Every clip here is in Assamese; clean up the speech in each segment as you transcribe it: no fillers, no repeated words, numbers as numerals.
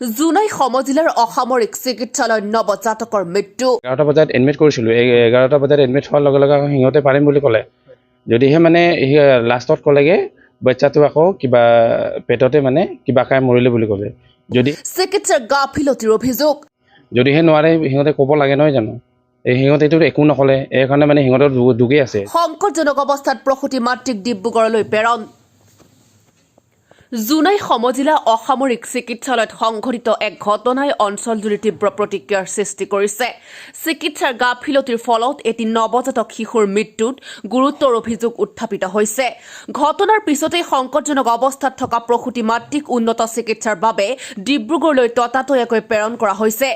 জুনাই সমজিলাৰ অসামৰিক চিকিৎসালয়ত নৱজাতকৰ মৃত্যু 11টা বজাত এডমিট কৰিছিলোঁ 11টা বজাত এডমিট হোৱাৰ লগে লগে সিহঁতে পাৰিম বুলি ক'লে যদিহে মানে লাষ্টত ক'লেগে বাচ্চাটো আকৌ কিবা পেটতে মানে কিবা খাই মৰিলে বুলি ক'লে যদি চিকিৎসাৰ গাফিলতিৰ অভিযোগ যদিহে নোৱাৰে সিহঁতে ক'ব লাগে নহয় জানো সিহঁতেতো একো নক'লে এইকাৰণে মানে সিহঁতৰ দুগেই আছে সংকটজনক অৱস্থাত প্ৰসূতি মাতৃক ডিব্ৰুগড়লৈ প্ৰেৰণ জুনাই সমজিলা অসামৰিক চিকিৎসালয়ত সংঘটিত এক ঘটনাই অঞ্চলজুৰি তীব্ৰ প্ৰতিক্ৰিয়াৰ সৃষ্টি কৰিছে চিকিৎসাৰ গাফিলতিৰ ফলত এটি নৱজাতক শিশুৰ মৃত্যুত গুৰুতৰ অভিযোগ উত্থাপিত হৈছে ঘটনাৰ পিছতেই সংকটজনক অৱস্থাত থকা প্ৰসূতি মাতৃক উন্নত চিকিৎসাৰ বাবে ডিব্ৰুগড়লৈ ততাতৈয়াকৈ প্ৰেৰণ কৰা হৈছে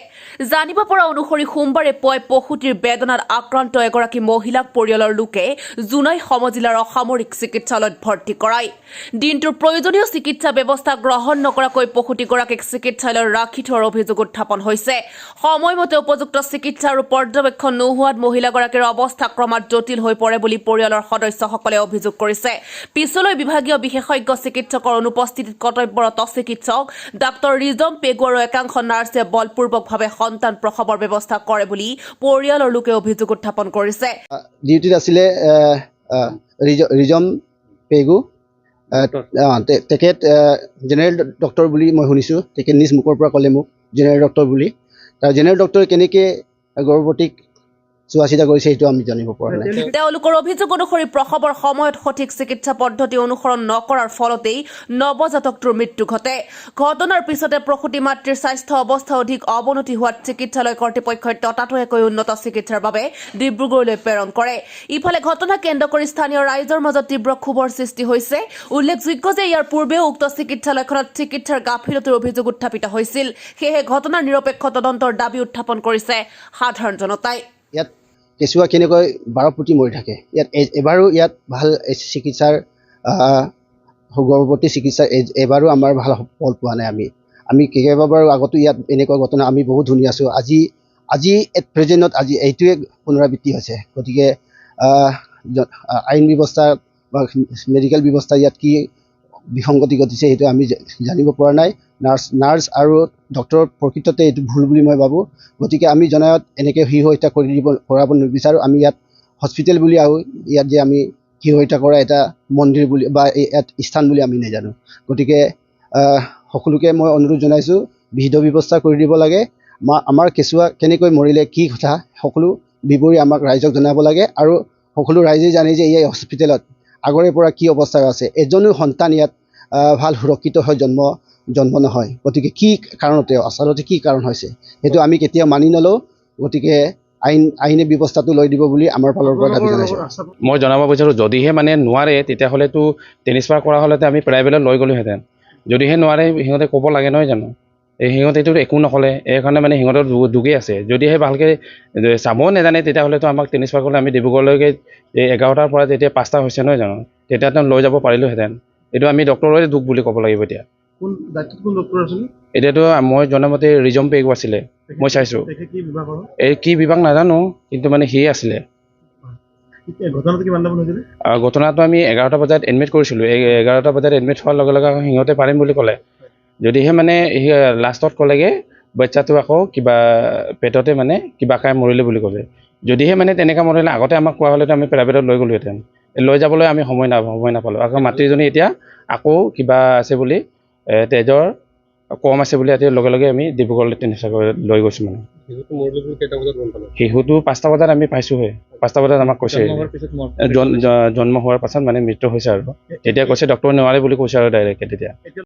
জানিব পৰা অনুসৰি সোমবাৰে পুৱাই প্ৰসূতিৰ বেদনাত আক্ৰান্ত এগৰাকী মহিলাক পৰিয়ালৰ লোকে জুনাই সমজিলাৰ অসামৰিক চিকিৎসালয়ত ভৰ্তি কৰায় দিনটোৰ প্ৰয়োজনীয় চিকিৎসা ব্যৱস্থা গ্ৰহণ নকৰাকৈ প্ৰসূতিগৰাকীক চিকিৎসালয়ত ৰাখি থোৱাৰ অভিযোগ উত্থাপন হৈছে সময়মতে উপযুক্ত চিকিৎসা আৰু পৰ্যবেক্ষণ নোহোৱাত মহিলাগৰাকীৰ অৱস্থা ক্ৰমাৎ জটিল হৈ পৰে বুলি পৰিয়ালৰ সদস্যসকলে অভিযোগ কৰিছে পিছলৈ বিভাগীয় বিশেষজ্ঞ চিকিৎসকৰ অনুপস্থিতিত কৰ্তব্যৰত চিকিৎসক ডাক্তৰ ৰিজম পেগু আৰু একাংশ নাৰ্ছে বলপূৰ্বকভাৱে সন্তান প্ৰসৱৰ ব্যৱস্থা কৰে বুলি পৰিয়ালৰ লোকে অভিযোগ উত্থাপন কৰিছে ডিউটিত আছিলে ৰিজম পেগু তেখেত জেনেৰেল ডক্টৰ বুলি মই শুনিছোঁ তেখেত নিজ মুখৰ পৰা ক'লে মোক জেনেৰেল ডক্টৰ বুলি তাৰ জেনেৰেল ডক্টৰে কেনেকৈ গৰ্ভৱতীক চোৱা চিতা কৰিছে সেইটো আমি জানিব পৰা নাই তেওঁলোকৰ অভিযোগ অনুসৰি প্ৰসৱৰ সময়ত সঠিক চিকিৎসা পদ্ধতি অনুসৰণ নকৰাৰ ফলতেই নৱজাতকটোৰ মৃত্যু ঘটে ঘটনাৰ পিছতে প্ৰসূতি মাতৃৰ স্বাস্থ্য অৱস্থা অধিক অৱনতি হোৱাত চিকিৎসালয় কৰ্তৃপক্ষই ততাতৈয়াকৈ উন্নত চিকিৎসাৰ বাবে ডিব্ৰুগড়লৈ প্ৰেৰণ কৰে ইফালে ঘটনা কেন্দ্ৰ কৰি স্থানীয় ৰাইজৰ মাজত তীব্ৰ ক্ষোভৰ সৃষ্টি হৈছে উল্লেখযোগ্য যে ইয়াৰ পূৰ্বেও উক্ত চিকিৎসালয়খনত চিকিৎসাৰ গাফিলতিৰ অভিযোগ উত্থাপিত হৈছিল সেয়েহে ঘটনাৰ নিৰপেক্ষ তদন্তৰ দাবী উত্থাপন কৰিছে সাধাৰণ জনতাই ইয়াত কেঁচুৱা কেনেকৈ 12 ফুটি মৰি থাকে ইয়াত এবাৰো ইয়াত ভাল চিকিৎসাৰ গৰ্ভৱতী চিকিৎসা এবাৰো আমাৰ ভাল ফল পোৱা নাই আমি কেইবাবাৰো আগতো ইয়াত এনেকুৱা ঘটনা আমি বহুত শুনি আছোঁ আজি প্ৰেজেণ্টত আজি এইটোৱে পুনৰাবৃত্তি হৈছে গতিকে আইন ব্যৱস্থা বা মেডিকেল ব্যৱস্থা ইয়াত কি বিসংগতি ঘটিছে সেইটো আমি জানিব পৰা নাই নাৰ্ছ আৰু ডক্টৰৰ প্ৰকৃততে এইটো ভুল বুলি মই ভাবোঁ গতিকে আমি জনায়ত এনেকৈ শিশু হত্যা কৰাব নিবিচাৰোঁ আমি ইয়াত হস্পিটেল বুলি আৰু ইয়াত যে আমি শিশু হত্যা কৰা এটা মন্দিৰ বুলি বা ইয়াত স্থান বুলি আমি নাজানো গতিকে সকলোকে মই অনুৰোধ জনাইছোঁ বিহিত ব্যৱস্থা কৰি দিব লাগে আমাৰ কেঁচুৱা কেনেকৈ মৰিলে কি কথা সকলো বিৱৰি আমাক ৰাইজক জনাব লাগে আৰু সকলো ৰাইজে জানে যে এই হস্পিটেলত আগৰে পৰা কি অৱস্থা আছে এজনো সন্তান ইয়াত ভাল সুৰক্ষিত হৈ জন্ম নহয় গতিকে কি কাৰণতে আচলতে কি কাৰণ হৈছে সেইটো আমি কেতিয়াও মানি নলওঁ গতিকে আইনী ব্যৱস্থাটো লৈ দিব বুলি আমাৰ ফালৰ পৰা দাবী জনাইছোঁ মই জনাব বিচাৰোঁ যদিহে মানে নোৱাৰে তেতিয়াহ'লেতো ট্ৰেন্সফাৰ কৰা হ'লেতো আমি প্ৰাইভেটত লৈ গ'লোহেঁতেন যদিহে নোৱাৰে সিহঁতে ক'ব লাগে নহয় জানো সিহঁতেতো একো নক'লে এইকাৰণে মানে সিহঁতৰ দুগেই আছে যদিহে ভালকৈ চাবও নাজানে তেতিয়াহ'লেতো আমাক ট্ৰেন্সফাৰ কৰিলে আমি ডিব্ৰুগড়লৈকে 11টাৰ পৰা যেতিয়া 5টা হৈছে নহয় জানো তেতিয়াতো লৈ যাব পাৰিলোহেঁতেন এইটো আমি ডক্টৰৰে দুখ বুলি ক'ব লাগিব এতিয়া এতিয়াতো মই জনামতে ৰিজম পেগু আছিলে মই চাইছোঁ এই কি বিভাগ নাজানো কিন্তু মানে সিয়ে আছিলে ঘটনাটো আমি 11টা বজাত এডমিট কৰিছিলোঁ 11টা বজাত এডমিট হোৱাৰ লগে লগে সিহঁতে পাৰিম বুলি ক'লে যদিহে মানে লাষ্টত ক'লেগে বাচ্চাটো আকৌ কিবা পেটতে মানে কিবা খাই মৰিলে বুলি ক'লে যদিহে মানে তেনেকৈ মৰিলে আগতে আমাক কোৱা হ'লেতো আমি প্ৰাইভেটত লৈ গ'লোহেঁতেন লৈ যাবলৈ আমি সময় নাপালোঁ আকৌ মাতৃজনী এতিয়া আকৌ কিবা আছে বুলি তেজৰ কম আছে বুলি এতিয়া লগে লগে আমি ডিব্ৰুগড়লৈ ট্ৰেন্সফাৰ লৈ গৈছোঁ মানে শিশুটো 5টা বজাত আমি পাইছোঁহে 5টা বজাত আমাক কৈছে জন্ম হোৱাৰ পাছত মানে মৃত্যু হৈছে আৰু তেতিয়া কৈছে ডক্টৰ নোৱাৰে বুলি কৈছে আৰু ডাইৰেক্টকৈ তেতিয়া